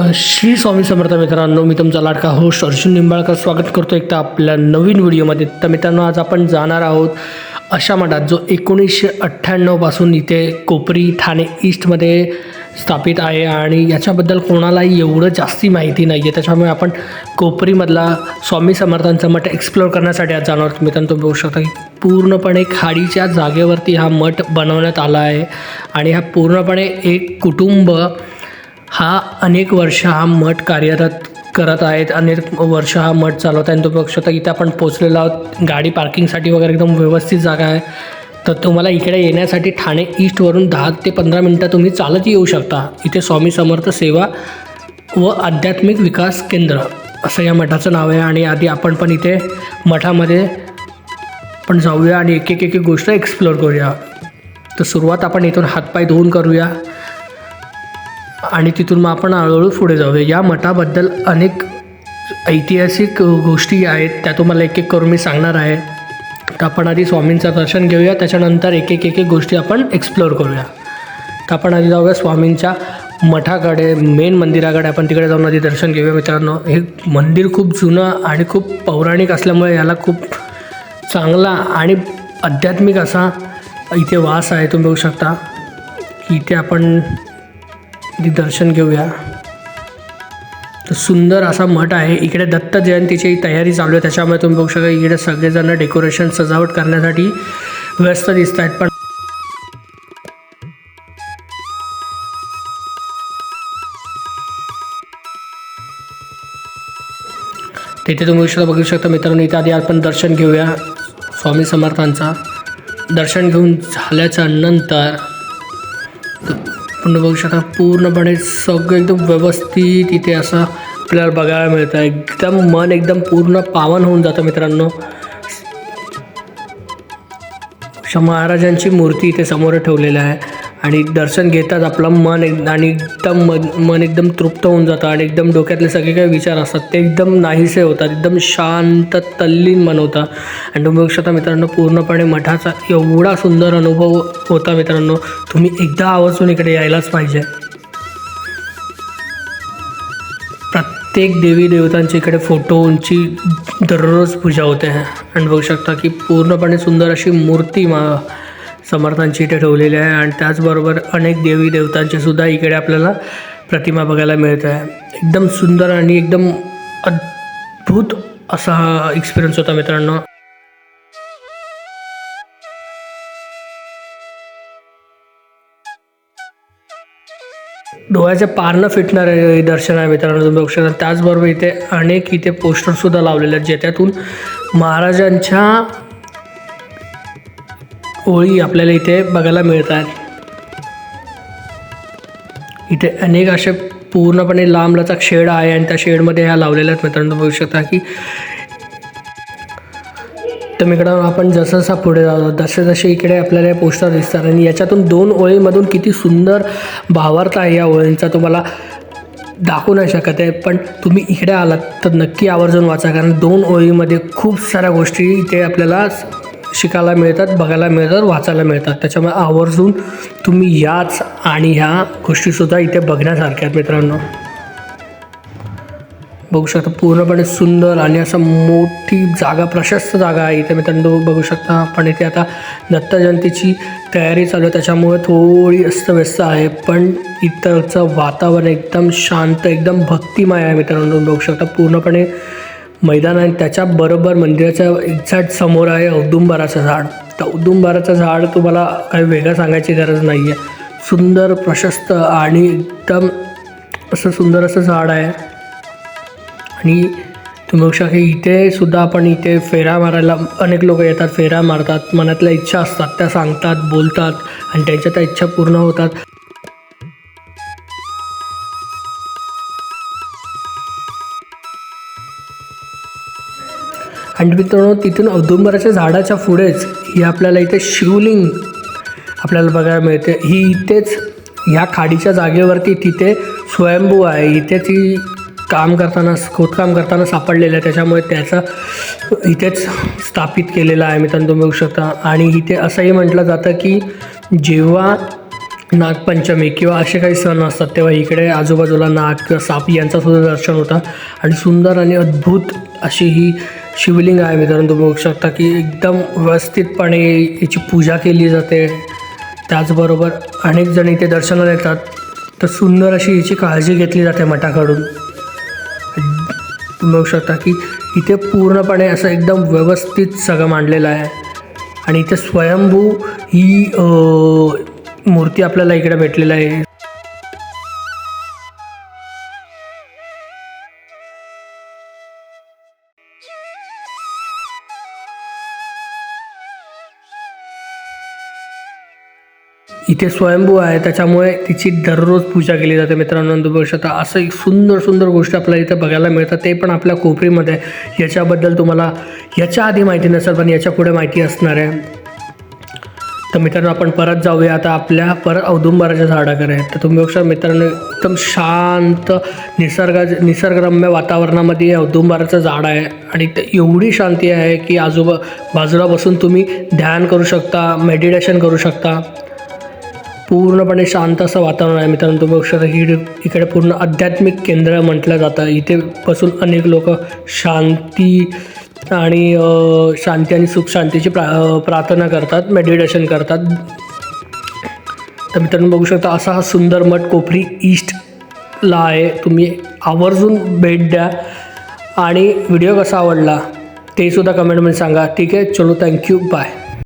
श्री स्वामी समर्थ मित्रांनो, मी तुमचा लाडका होस्ट अर्जुन निंबाळकर स्वागत करतो एकदा आपल्या नवीन व्हिडिओमध्ये. तर मित्रांनो, आज आपण जाणार आहोत अशा मठात जो 1998 पासून इथे कोपरी ठाणे ईस्टमध्ये स्थापित आहे आणि याच्याबद्दल कोणालाही एवढं जास्ती माहिती नाही आहे. त्याच्यामुळे आपण कोपरीमधला स्वामी समर्थांचा मठ एक्सप्लोअर करण्यासाठी आज जाणार आहोत. मित्रांनो, तुम्ही बघू शकता की पूर्णपणे खाडीच्या जागेवरती हा मठ बनवण्यात आला आहे आणि हा पूर्णपणे एक कुटुंब हा अनेक वर्ष हा मठ कार्यरत करत आहेत, अनेक वर्ष हा मठ चालवत आहे. आणि तुम्ही बघू शकता इथे आपण पोचलेलो आहोत. गाडी पार्किंगसाठी वगैरे एकदम व्यवस्थित जागा आहे. तर तुम्हाला इकडे येण्यासाठी ठाणे ईस्टवरून 10 ते 15 मिनटं तुम्ही चालत येऊ शकता. इथे स्वामी समर्थ सेवा व आध्यात्मिक विकास केंद्र असं या मठाचं नाव आहे. आणि आधी आपण पण इथे मठामध्ये पण जाऊया आणि एक एक गोष्ट एक्सप्लोअर करूया. तर सुरुवात आपण इथून हातपाय धुवून करूया आणि तिथून मग आपण हळूहळू पुढे जाऊया. या मठाबद्दल अनेक ऐतिहासिक गोष्टी आहेत, त्या तुम्हाला एक एक करून मी सांगणार आहे. तर आपण आधी स्वामींचं दर्शन घेऊया, त्याच्यानंतर एक एक गोष्टी आपण एक्सप्लोअर करूया. तर आपण आधी जाऊया स्वामींच्या मठाकडे, मेन मंदिराकडे. आपण तिकडे जाऊन आधी दर्शन घेऊया. मित्रांनो, हे मंदिर खूप जुनं आणि खूप पौराणिक असल्यामुळे याला खूप चांगला आणि आध्यात्मिक असा इथे वास आहे. तुम्ही बघू शकता की इथे आपण दर्शन घेऊया. तर सुंदर असा मठ आहे. इकडे दत्त जयंतीची तयारी चालू आहे, त्याच्यामुळे तुम्ही बघू शकता इकडे सगळेजण डेकोरेशन सजावट करण्यासाठी व्यस्त दिसत आहेत. पण तिथे तुम्ही बघू शकता मित्रांनो, इथे आधी आपण दर्शन घेऊया. स्वामी समर्थांचा दर्शन घेऊन झाल्याच्या नंतर आपण बघू शकता पूर्णपणे सगळं एकदम व्यवस्थित इथे असं आपल्याला बघायला मिळतं. एकदम मन एकदम पूर्ण पावन होऊन जातं. मित्रांनो, महाराजांची मूर्ती इथे समोर ठेवलेली आहे आणि दर्शन घेतात आपलं मन मन एकदम तृप्त होऊन जातं आणि एकदम डोक्यातले सगळे काही विचार असतात ते एकदम नाहीसे होतात. एकदम शांत तल्लीन मन होतं. आणि तुम्ही बघू शकता मित्रांनो, पूर्णपणे मठाचा एवढा सुंदर अनुभव होता. मित्रांनो, तुम्ही एकदा आवर्जून इकडे यायलाच पाहिजे. प्रत्येक देवी देवतांची इकडे फोटोंची दररोज पूजा होते आणि बघू शकता की पूर्णपणे सुंदर अशी मूर्ती समर्थांची इथे ठेवलेली आहे. आणि त्याचबरोबर अनेक देवी देवतांचे सुद्धा इकडे आपल्याला प्रतिमा बघायला मिळत आहे. एकदम सुंदर आणि एकदम अद्भुत असा हा एक्सपिरियन्स होता. मित्रांनो, डोळ्याच्या पार न फिटणारे दर्शन आहे. मित्रांनो, तुम्ही बघू शकता. त्याचबरोबर इथे अनेक पोस्टरसुद्धा लावलेले आहेत, ज्याच्यातून महाराजांच्या ओळी आपल्याला इथे बघायला मिळतात. इथे अनेक असे पूर्णपणे लांबलचक शेड आहे आणि त्या शेडमध्ये ह्या लावलेल्या आहेत. मित्रांनो, बघू शकता की तर मित्रांनो, आपण जसं पुढे जातो जसे इकडे आपल्याला पोस्टर दिसतात आणि याच्यातून 2 ओळीमधून किती सुंदर भावार्थ आहे या ओळींचा तुम्हाला दाखवू नाही शकत आहे. पण तुम्ही इकडे आलात तर नक्की आवर्जून वाचा, कारण 2 ओळीमध्ये खूप साऱ्या गोष्टी इथे आपल्याला शिकायला मिळतात, बघायला मिळतात, वाचायला मिळतात. त्याच्यामुळे आवर्जून तुम्ही याच आणि ह्या गोष्टीसुद्धा इथे बघण्यासारख्या आहेत. मित्रांनो, बघू शकता पूर्णपणे सुंदर आणि असं मोठी जागा, प्रशस्त जागा आहे इथे. मित्रांनो, बघू शकता आपण इथे आता दत्त जयंतीची तयारी चालू आहे, त्याच्यामुळे थोडी अस्तव्यस्त आहे. पण इथंचं वातावरण एकदम शांत, एकदम भक्तिमय आहे. मित्रांनो, बघू शकता पूर्णपणे मैदान आहे. त्याच्याबरोबर मंदिराच्या एक्झॅक्ट समोर आहे औदुंबराचं झाड. तर औदुंबराचं झाड तुम्हाला काही वेगळं सांगायची गरज नाही आहे. सुंदर, प्रशस्त आणि एकदम असं सुंदर असं झाड आहे. आणि तुम्ही बघू शकता इथे सुद्धा आपण इथे फेरा मारायला अनेक लोक येतात, फेरा मारतात, मनातल्या इच्छा असतात त्या सांगतात, बोलतात आणि त्यांच्या त्या इच्छा पूर्ण होतात. आणि मित्रांनो, तिथून औदुंबराच्या झाडाच्या पुढेच ही आपल्याला इथे शिवलिंग आपल्याला बघायला मिळते. ही इथेच ह्या खाडीच्या जागेवरती तिथे स्वयंभू आहे. इथे ती खोदकाम करताना सापडलेलं आहे, त्याच्यामुळे त्याचं इथेच स्थापित केलेलं आहे. मित्रांनो, तुम्ही बघू शकता. आणि इथे असंही म्हटलं जातं की जेव्हा नागपंचमी किंवा असे काही सण असतात तेव्हा इकडे आजूबाजूला नाग किंवा साप यांचंसुद्धा दर्शन होतं आणि सुंदर आणि अद्भुत अशी ही शिवलिंग आहे मित्रांनो. तुम्ही बघू शकता की एकदम व्यवस्थितपणे याची पूजा केली जाते. त्याचबरोबर अनेक जण इथे दर्शनाला येतात, तर सुंदर अशी याची काळजी घेतली जाते मठाकडून. तुम्ही बघू शकता की इथे पूर्णपणे असं एकदम व्यवस्थित सगळं मांडलेलं आहे आणि इथे स्वयंभू ही मूर्ती आपल्याला इकडे भेटलेली आहे. इथे स्वयंभू आहे त्याच्यामुळे तिची दररोज पूजा केली जाते मित्रांनो. बघू शकता असं एक सुंदर सुंदर गोष्टी आपल्याला इथं बघायला मिळतात, ते पण आपल्या कोपरीमध्ये. याच्याबद्दल तुम्हाला याच्या आधी माहिती नसेल पण याच्या पुढे माहिती असणार आहे. तर मित्रांनो आपण परत जाऊया आता आपल्या औदुंबराच्या झाडाकडे. तर तुम्ही बघू शकता मित्रांनो एकदम शांत निसर्गरम्य वातावरणामध्ये औदुंबराचं झाड आहे आणि ते एवढी शांती आहे की बाजूला बसून तुम्ही ध्यान करू शकता, मेडिटेशन करू शकता. पूर्णपणे शांत असं वातावरण आहे मित्रांनो. तुम्ही बघू शकता की इकडे पूर्ण आध्यात्मिक केंद्र म्हटलं जातं. इथे बसून अनेक लोक शांती आणि सुख शांतीची प्रार्थना करतात, मेडिटेशन करतात. तर मित्रांनो बघू शकता असा हा सुंदर मठ कोपरी ईस्टला आहे. तुम्ही आवर्जून भेट द्या आणि व्हिडिओ कसा आवडला ते सुद्धा कमेंटमध्ये सांगा. ठीक आहे, चलो थँक्यू, बाय.